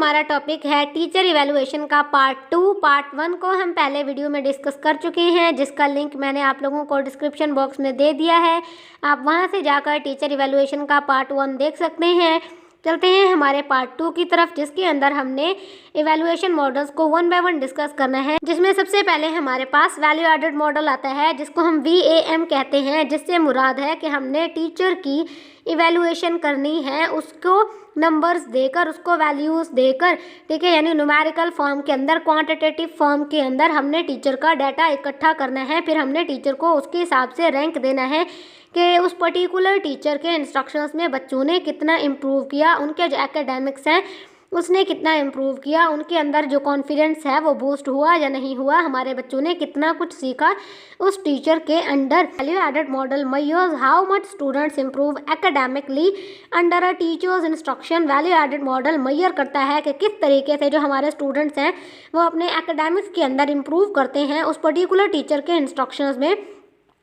हमारा टॉपिक है teacher evaluation का पार्ट 2। पार्ट 1 को हम पहले वीडियो में डिस्कस कर चुके हैं, जिसका लिंक मैंने आप लोगों को डिस्क्रिप्शन बॉक्स में दे दिया है। आप वहां से जाकर टीचर इवैल्यूएशन का पार्ट 1 देख सकते हैं। चलते हैं हमारे पार्ट 2 की तरफ, जिसके अंदर हमने इवैल्यूएशन मॉडल्स को 1 बाय 1 डिस्कस करना है। जिसमें सबसे पहले हमारे पास वैल्यू एडेड मॉडल आता है, जिसको हम VAM कहते हैं, जिससे मुराद है कि हमने टीचर की इवैल्यूएशन करनी है, उसको नंबर्स देकर, उसको वैल्यूज़ देकर, ठीक है, यानी न्यूमेरिकल फॉर्म के अंदर, क्वांटिटेटिव फॉर्म के अंदर हमने टीचर का डाटा इकट्ठा करना है। फिर हमने टीचर को उसके हिसाब से रैंक देना है कि उस पर्टिकुलर टीचर के इंस्ट्रक्शंस में बच्चों ने कितना इम्प्रूव किया, उनके जो एकेडमिक्स हैं उसने कितना इम्प्रूव किया, उनके अंदर जो कॉन्फिडेंस है वो बूस्ट हुआ या नहीं हुआ, हमारे बच्चों ने कितना कुछ सीखा उस टीचर के under. Value added model measures how much students improve academically under a teacher's instruction. Value added model measure करता है कि किस तरीके से जो हमारे स्टूडेंट्स हैं वो अपने एकेडमिक्स के अंदर इम्प्रूव करते हैं उस पर्टिकुलर टीचर के इंस्ट्रक्शंस में।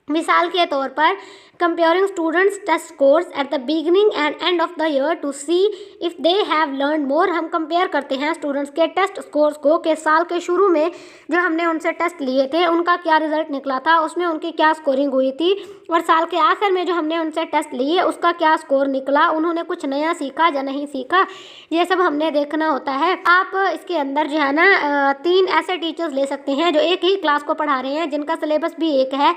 मिसाल के तौर पर comparing students test scores at the beginning and end of the year to see if they have learn more. हम कंपेयर करते हैं स्टूडेंट्स के टेस्ट स्कोर्स को कि साल के शुरू में जो हमने उनसे टेस्ट लिए थे उनका क्या रिजल्ट निकला था, उसमें उनकी क्या स्कोरिंग हुई थी, और साल के आखिर में जो हमने उनसे टेस्ट लिए उसका क्या स्कोर निकला, उन्होंने कुछ नया सीखा या नहीं सीखा, ये सब हमने देखना होता है। आप इसके अंदर जो है ना 3 ऐसे टीचर्स ले सकते हैं जो एक ही क्लास को पढ़ा रहे हैं, जिनका सिलेबस भी एक है।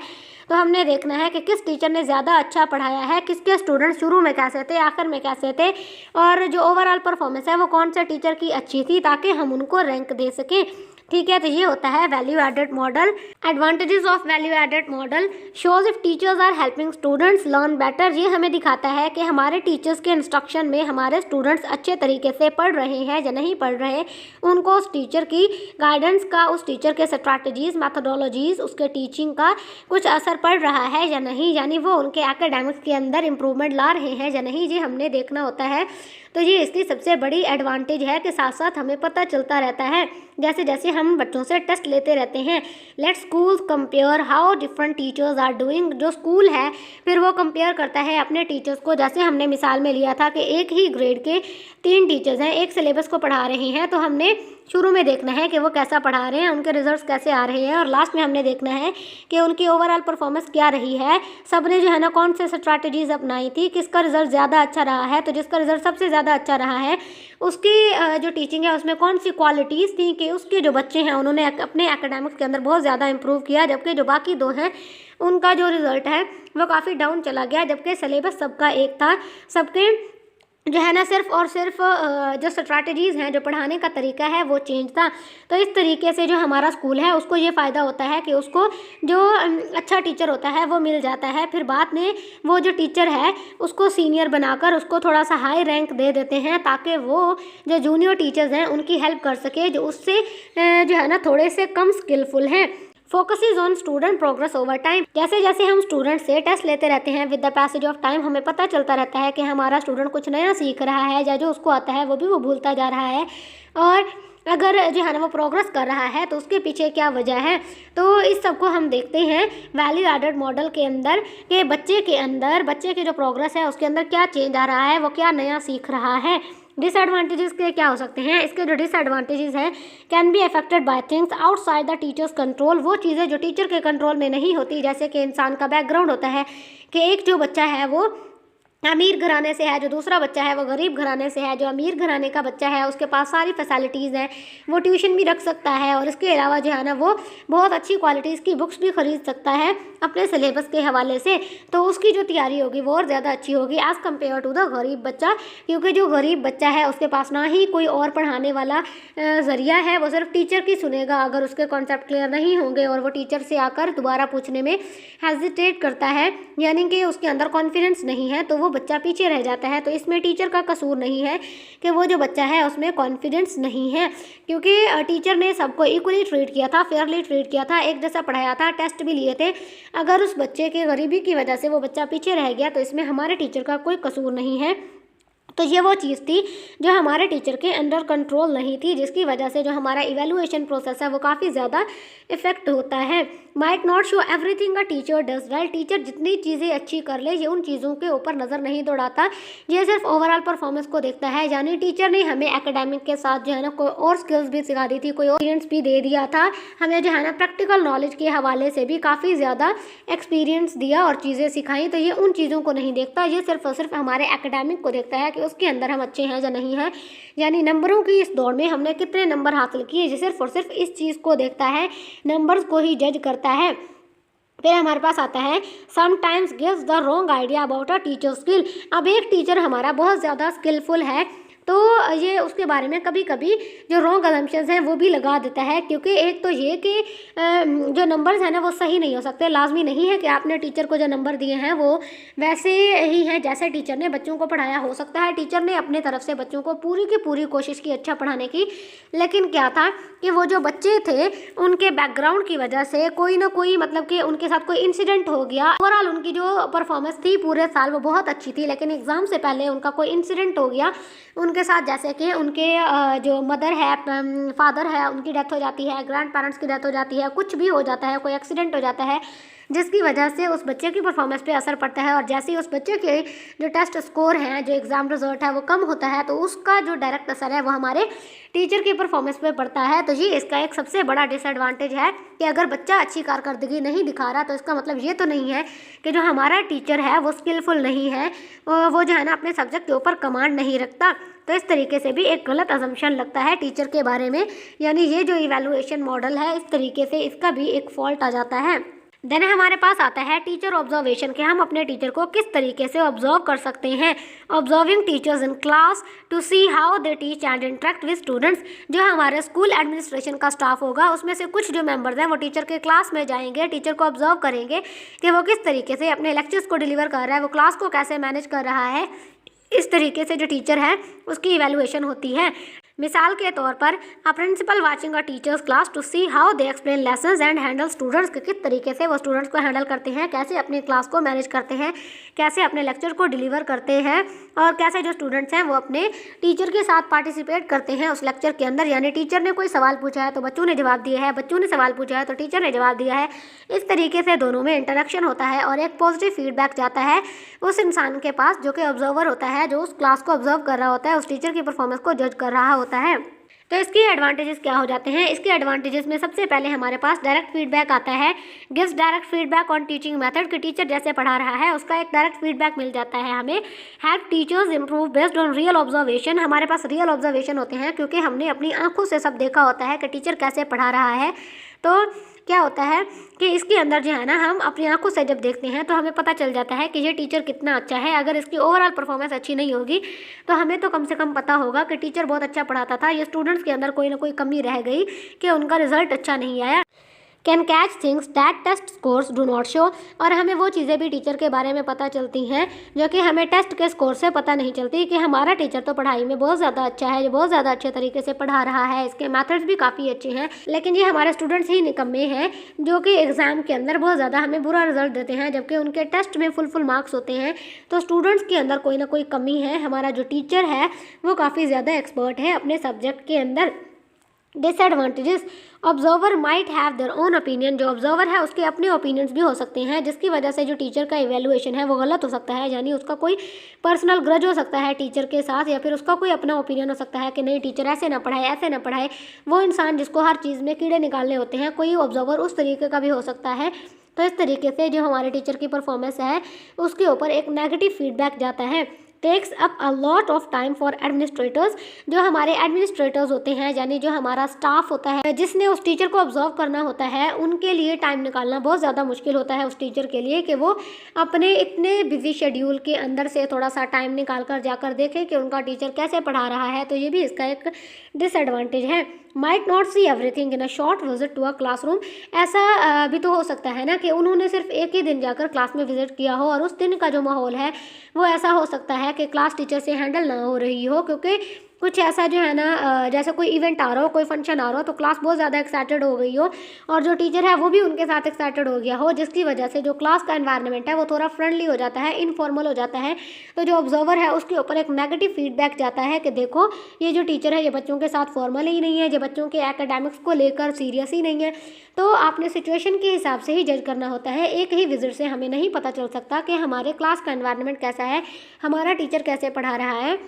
तो हमने देखना है कि किस टीचर ने ज़्यादा अच्छा पढ़ाया है, किसके स्टूडेंट शुरू में कैसे थे, आखिर में कैसे थे, और जो ओवरऑल परफॉर्मेंस है वो कौन से टीचर की अच्छी थी, ताकि हम उनको रैंक दे सकें। ठीक है, तो ये होता है value added model. Advantages of value added model shows if teachers are helping students learn better. ये हमें दिखाता है कि हमारे टीचर्स के इंस्ट्रक्शन में हमारे स्टूडेंट्स अच्छे तरीके से पढ़ रहे हैं या नहीं पढ़ रहे, उनको उस टीचर की गाइडेंस का, उस टीचर के स्ट्रैटेजीज, मैथडोलॉजीज, उसके टीचिंग का कुछ असर पड़ रहा है या नहीं, यानी वो उनके एकेडमिक्स के अंदर इम्प्रूवमेंट ला रहे हैं या नहीं, ये हमने देखना होता है। तो ये इसकी सबसे बड़ी एडवांटेज है कि साथ साथ हमें पता चलता रहता है जैसे जैसे हम बच्चों से टेस्ट लेते रहते हैं। Let schools compare how different teachers are doing. जो स्कूल है फिर वो कंपेयर करता है अपने टीचर्स को। जैसे हमने मिसाल में लिया था कि एक ही ग्रेड के 3 टीचर्स हैं, एक सिलेबस को पढ़ा रहे हैं, तो हमने शुरू में देखना है कि वो कैसा पढ़ा रहे हैं, उनके रिजल्ट्स कैसे आ रहे हैं, और लास्ट में हमने देखना है कि उनकी ओवरऑल परफॉर्मेंस क्या रही है, सबने जो है ना कौन से स्ट्रैटेजीज अपनाई थी, किसका रिजल्ट ज़्यादा अच्छा रहा है। तो जिसका रिजल्ट सबसे ज़्यादा अच्छा रहा है उसकी जो टीचिंग है उसमें कौन सी क्वालिटीज़ थी कि उसके जो बच्चे हैं उन्होंने अपने एकेडमिक्स के अंदर बहुत ज़्यादा इंप्रूव किया, जबकि जो बाकी 2 हैं उनका जो रिज़ल्ट है वो काफ़ी डाउन चला गया, जबकि सिलेबस सबका एक था, सबके जो है ना सिर्फ और सिर्फ जो स्ट्रैटेजीज़ हैं, जो पढ़ाने का तरीका है वो चेंज था। तो इस तरीके से जो हमारा स्कूल है उसको ये फ़ायदा होता है कि उसको जो अच्छा टीचर होता है वो मिल जाता है। फिर बाद में वो जो टीचर है उसको सीनियर बनाकर उसको थोड़ा सा हाई रैंक दे देते हैं, ताकि वो जो जूनियर टीचर्स हैं उनकी हेल्प कर सके, जो उससे जो है ना थोड़े से कम स्किलफुल हैं। Focuses on student progress over time. जैसे जैसे हम स्टूडेंट से टेस्ट लेते रहते हैं, with the passage of time हमें पता चलता रहता है कि हमारा स्टूडेंट कुछ नया सीख रहा है, या जो उसको आता है वो भी वो भूलता जा रहा है, और अगर जो है ना वो प्रोग्रेस कर रहा है तो उसके पीछे क्या वजह है। तो इस सब को हम देखते हैं वैल्यू एडेड मॉडल के अंदर कि बच्चे के अंदर, बच्चे की जो प्रोग्रेस है उसके अंदर क्या चेंज आ रहा है, वो क्या नया सीख रहा है। डिसएडवांटेजेस के क्या हो सकते हैं, इसके जो डिसएडवांटेजेस हैं, can be affected by things outside the teachers control. वो चीज़ें जो टीचर के कंट्रोल में नहीं होती, जैसे कि इंसान का बैकग्राउंड होता है कि एक जो बच्चा है वो अमीर घराने से है, जो दूसरा बच्चा है वो गरीब घराने से है। जो अमीर घराने का बच्चा है उसके पास सारी फैसिलिटीज़ हैं, वो ट्यूशन भी रख सकता है, और इसके अलावा जो है ना वो बहुत अच्छी क्वालिटीज़ की बुक्स भी ख़रीद सकता है अपने सिलेबस के हवाले से। तो उसकी जो तैयारी होगी वो और ज़्यादा अच्छी होगी एज़ कम्पेयर टू द गरीब बच्चा, क्योंकि जो गरीब बच्चा है उसके पास ना ही कोई और पढ़ाने वाला ज़रिया है, वो सिर्फ टीचर की सुनेगा। अगर उसके कॉन्सेप्ट क्लियर नहीं होंगे और वो टीचर से आकर दोबारा पूछने में हेजिटेट करता है, यानी कि उसके अंदर कॉन्फिडेंस नहीं है, तो वो बच्चा पीछे रह जाता है। तो इसमें टीचर का कसूर नहीं है कि वो जो बच्चा है उसमें कॉन्फिडेंस नहीं है, क्योंकि टीचर ने सबको इक्वली ट्रीट किया था, फेयरली ट्रीट किया था, एक जैसा पढ़ाया था, टेस्ट भी लिए थे। अगर उस बच्चे के गरीबी की वजह से वो बच्चा पीछे रह गया तो इसमें हमारे टीचर का कोई कसूर नहीं है। तो ये वो चीज़ थी जो हमारे टीचर के अंडर कंट्रोल नहीं थी, जिसकी वजह से जो हमारा इवैल्यूएशन प्रोसेस है वो काफ़ी ज़्यादा इफेक्ट होता है। Might not show everything a teacher does well, teacher जितनी चीज़ें अच्छी कर ले ये उन चीज़ों के ऊपर नज़र नहीं दौड़ाता, ये सिर्फ ओवरऑल परफॉर्मेंस को देखता है। यानी टीचर ने हमें एकेडमिक के साथ जो है ना कोई और स्किल्स भी सिखा दी थी, कोई और एक्सपीरियंस भी दे दिया था, हमें जो है ना प्रैक्टिकल नॉलेज के हवाले से भी काफ़ी ज़्यादा एक्सपीरियंस दिया और चीज़ें सिखाई। तो ये उन चीज़ों को नहीं देखता, ये सिर्फ और सिर्फ हमारे एकेडमिक को देखता है कि उसके अंदर हम अच्छे हैं या नहीं हैं, यानी नंबरों की इस दौड़ में हमने कितने नंबर हासिल किए, ये सिर्फ और सिर्फ इस चीज़ को देखता है, नंबर्स को ही जज करता है। फिर हमारे पास आता है sometimes gives the wrong idea about a teacher skill. अब एक टीचर हमारा बहुत ज़्यादा स्किलफुल है तो ये उसके बारे में कभी कभी जो रॉन्ग असम्पशंस हैं वो भी लगा देता है, क्योंकि एक तो ये कि जो नंबर्स हैं ना वो सही नहीं हो सकते। लाजमी नहीं है कि आपने टीचर को जो नंबर दिए हैं वो वैसे ही हैं जैसे टीचर ने बच्चों को पढ़ाया। हो सकता है टीचर ने अपने तरफ से बच्चों को पूरी की पूरी कोशिश की अच्छा पढ़ाने की, लेकिन क्या था कि वो जो बच्चे थे उनके बैकग्राउंड की वजह से कोई ना कोई मतलब कि उनके साथ कोई इंसिडेंट हो गया। ओवरऑल उनकी जो परफॉर्मेंस थी पूरे साल वो बहुत अच्छी थी, लेकिन एग्ज़ाम से पहले उनका कोई इंसिडेंट हो गया उनके साथ, जैसे कि उनके जो मदर है फादर है उनकी डेथ हो जाती है, ग्रैंड पेरेंट्स की डेथ हो जाती है, कुछ भी हो जाता है, कोई एक्सीडेंट हो जाता है जिसकी वजह से उस बच्चे की परफॉर्मेंस पे असर पड़ता है। और जैसे ही उस बच्चे के जो टेस्ट स्कोर हैं, जो एग्ज़ाम रिजल्ट है वो कम होता है, तो उसका जो डायरेक्ट असर है वो हमारे टीचर की परफॉर्मेंस पे पड़ता है। तो ये इसका एक सबसे बड़ा डिसएडवांटेज है कि अगर बच्चा अच्छी कारकर्दगी नहीं दिखा रहा तो इसका मतलब ये तो नहीं है कि जो हमारा टीचर है वो स्किलफुल नहीं है, वो जो है ना अपने सब्जेक्ट के ऊपर कमांड नहीं रखता। तो इस तरीके से भी एक गलत असम्पशन लगता है टीचर के बारे में, यानी ये जो इवैल्यूएशन मॉडल है इस तरीके से इसका भी एक फॉल्ट आ जाता है। देन हमारे पास आता है टीचर ऑब्जर्वेशन, कि हम अपने टीचर को किस तरीके से ऑब्जर्व कर सकते हैं। Observing teachers in class to see how they teach and interact with students. जो हमारे स्कूल एडमिनिस्ट्रेशन का स्टाफ होगा उसमें से कुछ जो मेंबर्स हैं वो टीचर के क्लास में जाएंगे, टीचर को ऑब्जर्व करेंगे कि वो किस तरीके से अपने लेक्चर्स को डिलीवर कर रहा है, वो क्लास को कैसे मैनेज कर रहा है। इस तरीके से जो टीचर है उसकी इवैल्यूएशन होती है। मिसाल के तौर पर a principal watching a teacher's class to see how they explain lessons and handle students, कि किस तरीके से वो स्टूडेंट्स को हैंडल करते हैं, कैसे अपनी क्लास को मैनेज करते हैं, कैसे अपने लेक्चर को डिलीवर करते हैं, और कैसे जो स्टूडेंट्स हैं वो अपने टीचर के साथ पार्टिसिपेट करते हैं उस लेक्चर के अंदर। यानी टीचर ने कोई सवाल पूछा है तो बच्चों ने जवाब दिया है, बच्चों ने सवाल पूछा है तो टीचर ने जवाब दिया है। इस तरीके से दोनों में इंटरेक्शन होता है और एक पॉजिटिव फीडबैक जाता है उस इंसान के पास जो कि ऑब्जर्वर होता है, जो उस क्लास को ऑब्जर्व कर रहा होता है, उस टीचर की परफॉर्मेंस को जज कर रहा होता है। तो इसके एडवांटेजेस क्या हो जाते हैं? इसके एडवांटेजेस में सबसे पहले हमारे पास डायरेक्ट फीडबैक आता है। Gives direct feedback on teaching method, कि टीचर जैसे पढ़ा रहा है उसका एक डायरेक्ट फीडबैक मिल जाता है हमें। Help teachers improve based on real observation, हमारे पास रियल ऑब्जर्वेशन होते हैं क्योंकि हमने अपनी आंखों से सब देखा होता है कि टीचर कैसे पढ़ा रहा है। तो क्या होता है कि इसके अंदर जो है ना हम अपनी आंखों से जब देखते हैं तो हमें पता चल जाता है कि ये टीचर कितना अच्छा है। अगर इसकी ओवरऑल परफॉर्मेंस अच्छी नहीं होगी तो हमें तो कम से कम पता होगा कि टीचर बहुत अच्छा पढ़ाता था, ये स्टूडेंट्स के अंदर कोई ना कोई कमी रह गई कि उनका रिजल्ट अच्छा नहीं आया। Can catch things that test scores do not show, और हमें वो चीज़ें भी टीचर के बारे में पता चलती हैं जो कि हमें टेस्ट के स्कोर से पता नहीं चलती, कि हमारा टीचर तो पढ़ाई में बहुत ज़्यादा अच्छा है, जो बहुत ज़्यादा अच्छे तरीके से पढ़ा रहा है, इसके मेथड्स भी काफ़ी अच्छे हैं, लेकिन ये हमारे स्टूडेंट्स ही निकम्मे हैं जो कि एग्ज़ाम के अंदर बहुत ज़्यादा हमें बुरा रिजल्ट देते हैं, जबकि उनके टेस्ट में फुल मार्क्स होते हैं। तो स्टूडेंट्स के अंदर कोई ना कोई कमी है। हमारा जो टीचर है वो काफ़ी ज़्यादा एक्सपर्ट है अपने सब्जेक्ट के अंदर। Disadvantages, observer might have their own opinion, जो ऑब्जर्वर है उसके अपने ओपिनियंस भी हो सकते हैं जिसकी वजह से जो टीचर का इवैल्यूएशन है वो गलत हो सकता है, यानी उसका कोई पर्सनल ग्रज हो सकता है टीचर के साथ, या फिर उसका कोई अपना ओपिनियन हो सकता है कि नहीं टीचर ऐसे ना पढ़ाए, ऐसे ना पढ़ाए। वो इंसान जिसको हर चीज़ में कीड़े निकालने होते हैं, कोई ऑब्जर्वर उस तरीके का भी हो सकता है। तो इस तरीके से जो हमारे टीचर की परफॉर्मेंस है उसके ऊपर एक नेगेटिव फीडबैक जाता है। Takes up a lot of time for administrators, जो हमारे एडमिनिस्ट्रेटर्स होते हैं यानी जो हमारा स्टाफ होता है जिसने उस टीचर को ऑब्जर्व करना होता है, उनके लिए टाइम निकालना बहुत ज़्यादा मुश्किल होता है उस टीचर के लिए कि वो अपने इतने बिजी शेड्यूल के अंदर से थोड़ा सा टाइम निकाल कर जाकर देखें कि उनका टीचर कैसे पढ़ा रहा है। तो ये भी इसका एक डिसएडवांटेज है। Might not see everything in a short visit to a classroom, ऐसा भी तो हो सकता है ना कि उन्होंने सिर्फ एक ही दिन जाकर क्लास में विजिट किया हो और उस दिन का जो माहौल है वो ऐसा हो सकता है कि क्लास टीचर से हैंडल ना हो रही हो, क्योंकि कुछ ऐसा जो है ना जैसे कोई इवेंट आ रहा हो, कोई फंक्शन आ रहा हो, तो क्लास बहुत ज़्यादा एक्साइटेड हो गई हो और जो टीचर है वो भी उनके साथ एक्साइटेड हो गया हो, जिसकी वजह से जो क्लास का एनवायरनमेंट है वो थोड़ा फ्रेंडली हो जाता है, इनफॉर्मल हो जाता है। तो जो ऑब्जर्वर है उसके ऊपर एक नेगेटिव फीडबैक जाता है कि देखो ये जो टीचर है ये बच्चों के साथ फॉर्मल ही नहीं है, ये बच्चों के एकेडमिक्स को लेकर सीरियस ही नहीं है। तो आपने सिचुएशन के हिसाब से ही जज करना होता है। एक ही विजिट से हमें नहीं पता चल सकता कि हमारे क्लास का एनवायरनमेंट कैसा है, हमारा टीचर कैसे पढ़ा रहा है।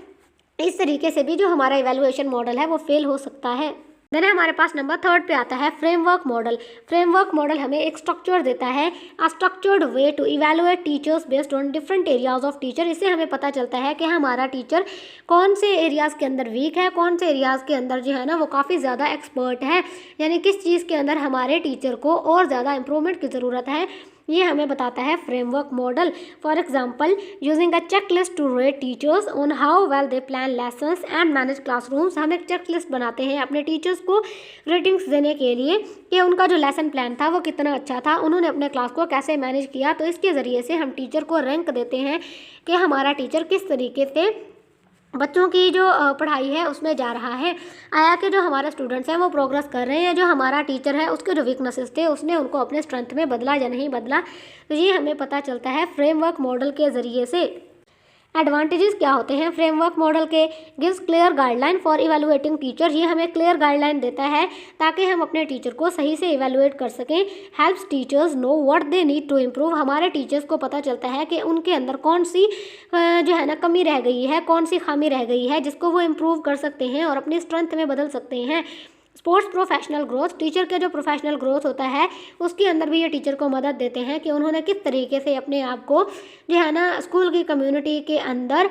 इस तरीके से भी जो हमारा इवैल्यूएशन मॉडल है वो फेल हो सकता है। देन हमारे पास नंबर 3 पे आता है फ्रेमवर्क मॉडल। फ्रेमवर्क मॉडल हमें एक स्ट्रक्चर देता है, a structured way to evaluate teachers based on different areas of teacher. इससे हमें पता चलता है कि हमारा टीचर कौन से एरियाज़ के अंदर वीक है, कौन से एरियाज़ के अंदर जो है ना वो काफ़ी ज़्यादा एक्सपर्ट है, यानी किस चीज़ के अंदर हमारे टीचर को और ज़्यादा इंप्रूवमेंट की ज़रूरत है, ये हमें बताता है framework model. For example, using a check list to rate teachers on how well they plan lessons and manage classrooms. हम एक चेक लिस्ट बनाते हैं अपने टीचर्स को रेटिंग्स देने के लिए कि उनका जो लेसन प्लान था वो कितना अच्छा था, उन्होंने अपने क्लास को कैसे मैनेज किया। तो इसके ज़रिए से हम टीचर को रैंक देते हैं कि हमारा टीचर किस तरीके से बच्चों की जो पढ़ाई है उसमें जा रहा है, आया कि जो हमारे स्टूडेंट्स हैं वो प्रोग्रेस कर रहे हैं, जो हमारा टीचर है उसके जो वीकनेसेस थे उसने उनको अपने स्ट्रेंथ में बदला या नहीं बदला। तो ये हमें पता चलता है फ्रेमवर्क मॉडल के ज़रिए से। एडवांटेजेस क्या होते हैं फ्रेमवर्क मॉडल के? Gives clear guideline for evaluating teacher. ये हमें क्लियर गाइडलाइन देता है ताकि हम अपने टीचर को सही से इवैल्यूएट कर सकें। Helps teachers know what they need to improve. हमारे टीचर्स को पता चलता है कि उनके अंदर कौन सी जो है ना कमी रह गई है, कौन सी खामी रह गई है जिसको वो इम्प्रूव कर सकते हैं और अपनी स्ट्रेंथ में बदल सकते हैं। स्पोर्ट्स प्रोफेशनल ग्रोथ, टीचर का जो प्रोफेशनल ग्रोथ होता है उसके अंदर भी ये टीचर को मदद देते हैं कि उन्होंने किस तरीके से अपने आप को जो है ना स्कूल की कम्युनिटी के अंदर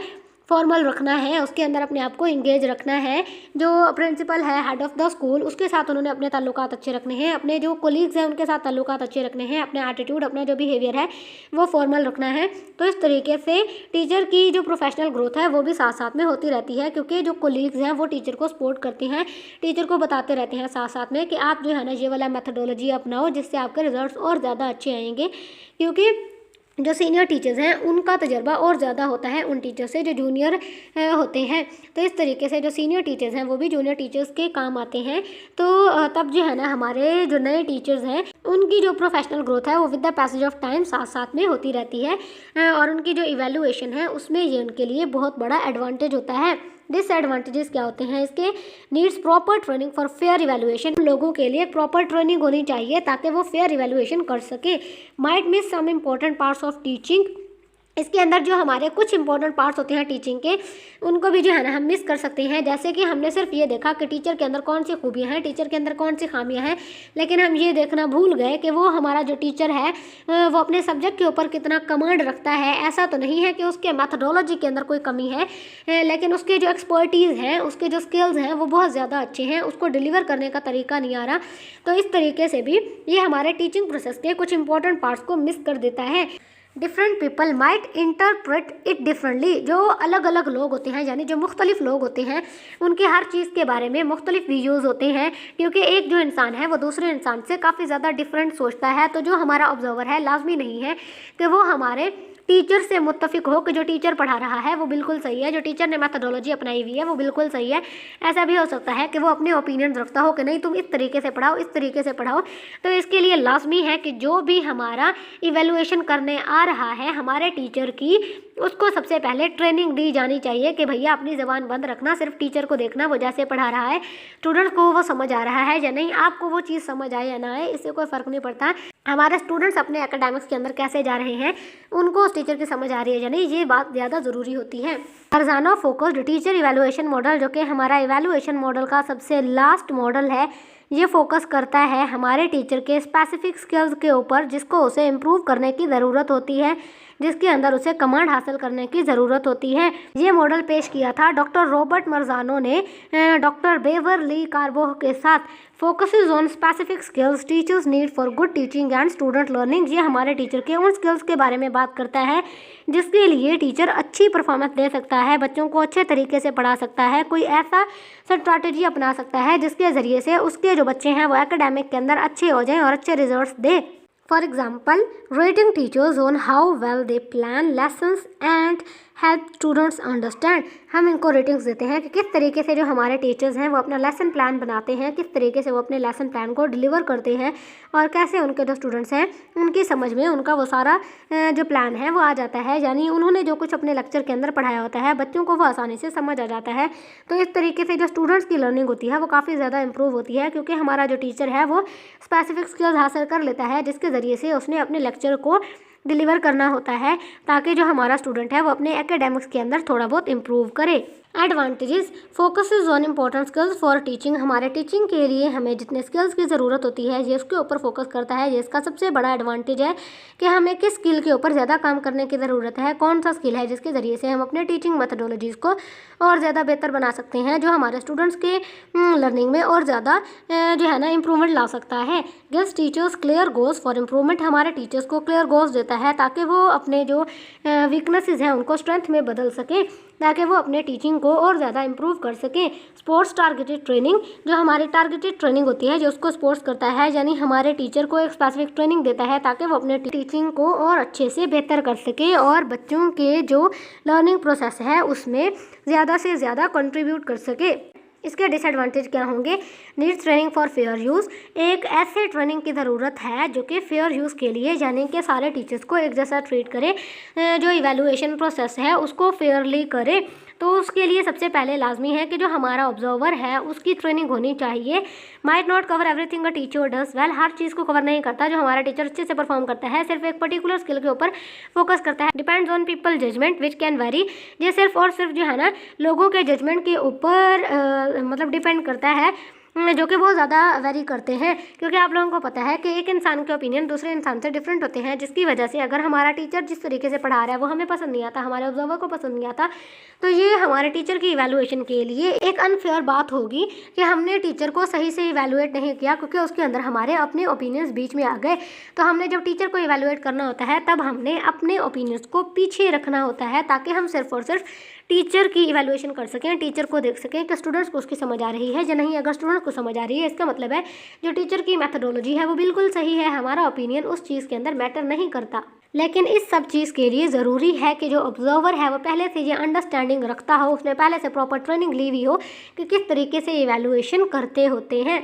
फॉर्मल रखना है, उसके अंदर अपने आप को इंगेज रखना है। जो प्रिंसिपल है, हेड ऑफ़ द स्कूल, उसके साथ उन्होंने अपने ताल्लुकात अच्छे रखने हैं, अपने जो कोलीग्स हैं उनके साथ ताल्लुकात अच्छे रखने हैं, अपने एटीट्यूड, अपना जो बिहेवियर है वो फॉर्मल रखना है। तो इस तरीके से टीचर की जो प्रोफेशनल ग्रोथ है वो भी साथ साथ में होती रहती है, क्योंकि जो कोलीग्स हैं वो टीचर को सपोर्ट करते हैं, टीचर को बताते रहते हैं साथ साथ में कि आप जो है ना ये वाला मेथडोलॉजी अपनाओ जिससे आपके रिजल्ट्स और ज़्यादा अच्छे आएंगे। क्योंकि जो सीनियर टीचर्स हैं उनका तजर्बा और ज़्यादा होता है उन टीचर से जो जूनियर होते हैं। तो इस तरीके से जो सीनियर टीचर्स हैं वो भी जूनियर टीचर्स के काम आते हैं। तो तब जो है ना हमारे जो नए टीचर्स हैं उनकी जो प्रोफेशनल ग्रोथ है वो with the passage of time साथ साथ में होती रहती है और उनकी जो इवैल्यूएशन है उसमें ये उनके लिए बहुत बड़ा एडवांटेज होता है। डिसएडवांटेजेस क्या होते हैं इसके? Needs proper training for fair evaluation. लोगों के लिए प्रॉपर ट्रेनिंग होनी चाहिए ताकि वो फेयर इवैल्यूएशन कर सके। Might miss some important parts of teaching. इसके अंदर जो हमारे कुछ इंपॉर्टेंट पार्ट्स होते हैं टीचिंग के उनको भी जो है ना हम मिस कर सकते हैं। जैसे कि हमने सिर्फ ये देखा कि टीचर के अंदर कौन सी खूबियाँ हैं, टीचर के अंदर कौन सी खामियाँ हैं, लेकिन हम ये देखना भूल गए कि वो हमारा जो टीचर है वो अपने सब्जेक्ट के ऊपर कितना कमांड रखता है। ऐसा तो नहीं है कि उसके मैथडोलॉजी के अंदर कोई कमी है, लेकिन उसके जो एक्सपर्टीज़ हैं, उसके जो स्किल्स हैं वो बहुत ज़्यादा अच्छे हैं, उसको डिलीवर करने का तरीका नहीं आ रहा। तो इस तरीके से भी ये हमारे टीचिंग प्रोसेस के कुछ इंपॉर्टेंट पार्ट्स को मिस कर देता है। Different people might interpret it differently. जो अलग अलग लोग होते हैं यानी जो मुख्तलिफ लोग होते हैं उनके हर चीज़ के बारे में मुख्तलिफ व्यूज़ होते हैं, क्योंकि एक जो इंसान है वो दूसरे इंसान से काफ़ी ज़्यादा डिफरेंट सोचता है। तो जो हमारा ऑब्जर्वर है लाजमी नहीं है कि वो हमारे टीचर से मुत्तफिक हो कि जो टीचर पढ़ा रहा है वो बिल्कुल सही है, जो टीचर ने मेथडोलॉजी अपनाई हुई है वो बिल्कुल सही है। ऐसा भी हो सकता है कि वो अपने ओपिनियन रखता हो कि नहीं तुम इस तरीके से पढ़ाओ, इस तरीके से पढ़ाओ। तो इसके लिए लाजमी है कि जो भी हमारा इवैल्यूएशन करने आ रहा है हमारे टीचर की, उसको सबसे पहले ट्रेनिंग दी जानी चाहिए कि भैया अपनी ज़बान बंद रखना, सिर्फ टीचर को देखना वो जैसे पढ़ा रहा है स्टूडेंट्स को वो समझ आ रहा है या नहीं, आपको वो चीज़ समझ आए या ना आए इससे कोई फ़र्क नहीं पड़ता। हमारे स्टूडेंट्स अपने एकेडमिक्स के अंदर कैसे जा रहे हैं, उनको उस टीचर की समझ आ रही है या नहीं, ये बात ज़्यादा ज़रूरी होती है। अर्जाना फोकस्ड टीचर इवैल्यूएशन मॉडल, जो कि हमारा इवैल्यूएशन मॉडल का सबसे लास्ट मॉडल है, ये फोकस करता है हमारे टीचर के स्पेसिफिक स्किल्स के ऊपर जिसको उसे इम्प्रूव करने की ज़रूरत होती है, जिसके अंदर उसे कमांड हासिल करने की ज़रूरत होती है। ये मॉडल पेश किया था डॉक्टर रॉबर्ट मरजानो ने डॉक्टर बेवरली कार्बो के साथ। Focuses on specific skills teachers need for good teaching and student learning. ये हमारे टीचर के उन स्किल्स के बारे में बात करता है जिसके लिए टीचर अच्छी परफॉर्मेंस दे सकता है, बच्चों को अच्छे तरीके से पढ़ा सकता है, कोई ऐसा स्ट्रैटेजी अपना सकता है जिसके ज़रिए से उसके जो बच्चे हैं वो एकेडमिक के अंदर अच्छे हो जाएं और अच्छे रिजल्ट्स दें। For example, rating teachers on how well they plan lessons and help students understand. हम इनको रेटिंग्स देते हैं कि किस तरीके से जो हमारे टीचर्स हैं वो अपना लेसन प्लान बनाते हैं, किस तरीके से वो अपने लेसन प्लान को डिलीवर करते हैं और कैसे उनके जो स्टूडेंट्स हैं उनकी समझ में उनका वो सारा जो प्लान है वो आ जाता है, यानी उन्होंने जो कुछ अपने लेक्चर के अंदर पढ़ाया होता है बच्चों को वो आसानी से समझ आ जाता है। तो इस तरीके से जो स्टूडेंट्स की लर्निंग होती है वो काफ़ी ज़्यादा इंप्रूव होती है, क्योंकि हमारा जो टीचर है वो स्पेसिफिक स्किल्स हासिल कर लेता है जिसके ज़रिए से उसने अपने लेक्चर को डिलीवर करना होता है, ताकि जो हमारा स्टूडेंट है वो अपने एकेडमिक्स के अंदर थोड़ा बहुत इम्प्रूव करे। Advantages, focuses on important skills for teaching. हमारे टीचिंग के लिए हमें जितने स्किल्स की ज़रूरत होती है ये उसके ऊपर फोकस करता है। ये इसका सबसे बड़ा एडवांटेज है कि हमें किस स्किल के ऊपर ज़्यादा काम करने की ज़रूरत है, कौन सा स्किल है जिसके ज़रिए से हम अपने टीचिंग मेथडोलॉजीज़ को और ज़्यादा बेहतर बना सकते हैं, जो हमारे स्टूडेंट्स के लर्निंग में और ज़्यादा जो है ना इम्प्रूवमेंट ला सकता है। Gives teachers clear goals for improvement. हमारे टीचर्स को क्लियर गोल्स देता है ताकि वो अपने जो वीकनेसेस हैं उनको स्ट्रेंथ में बदल सकें, ताकि वो अपने टीचिंग को और ज़्यादा इम्प्रूव कर सकें। स्पोर्ट्स टारगेटेड ट्रेनिंग, जो हमारी टारगेटेड ट्रेनिंग होती है जो उसको स्पोर्ट्स करता है, यानी हमारे टीचर को एक स्पेसिफिक ट्रेनिंग देता है ताकि वो अपने टीचिंग को और अच्छे से बेहतर कर सके और बच्चों के जो लर्निंग प्रोसेस है उसमें ज़्यादा से ज़्यादा कंट्रीब्यूट कर सके। इसके डिसएडवांटेज क्या होंगे? Needs training for fair use. एक ऐसे ट्रेनिंग की ज़रूरत है जो कि फेयर यूज़ के लिए, यानी कि सारे टीचर्स को एक जैसा ट्रीट करे, जो इवैल्यूएशन प्रोसेस है उसको फेयरली करे। तो उसके लिए सबसे पहले लाजमी है कि जो हमारा ऑब्जर्वर है उसकी ट्रेनिंग होनी चाहिए। Might not cover everything a teacher does well. हर चीज़ को कवर नहीं करता जो हमारा टीचर अच्छे से परफॉर्म करता है, सिर्फ एक पर्टिकुलर स्किल के ऊपर फोकस करता है। Depends on people judgement which can vary. ये सिर्फ और सिर्फ जो है ना लोगों के जजमेंट के ऊपर मतलब डिपेंड करता है, जो कि बहुत ज़्यादा वेरी करते हैं, क्योंकि आप लोगों को पता है कि एक इंसान के ओपिनियन दूसरे इंसान से डिफरेंट होते हैं, जिसकी वजह से अगर हमारा टीचर जिस तरीके से पढ़ा रहा है वो हमें पसंद नहीं आता, हमारे ऑब्जर्वर को पसंद नहीं आता, तो ये हमारे टीचर की इवैल्यूएशन के लिए एक अनफेयर बात होगी कि हमने टीचर को सही से इवैल्यूएट नहीं किया, क्योंकि उसके अंदर हमारे अपने ओपिनियंस बीच में आ गए। तो हमने जब टीचर को इवैल्यूएट करना होता है तब हमने अपने ओपिनियंस को पीछे रखना होता है, ताकि हम सिर्फ और सिर्फ टीचर की इवैल्यूएशन कर सकें, टीचर को देख सकें कि स्टूडेंट्स को उसकी समझ आ रही है या नहीं। अगर स्टूडेंट्स को समझ आ रही है इसका मतलब है जो टीचर की मेथडोलॉजी है वो बिल्कुल सही है, हमारा ओपिनियन उस चीज़ के अंदर मैटर नहीं करता। लेकिन इस सब चीज़ के लिए ज़रूरी है कि जो ऑब्जर्वर है वो पहले से ये अंडरस्टैंडिंग रखता हो, उसने पहले से प्रॉपर ट्रेनिंग ली हुई हो कि किस तरीके से इवैल्यूएशन करते होते हैं।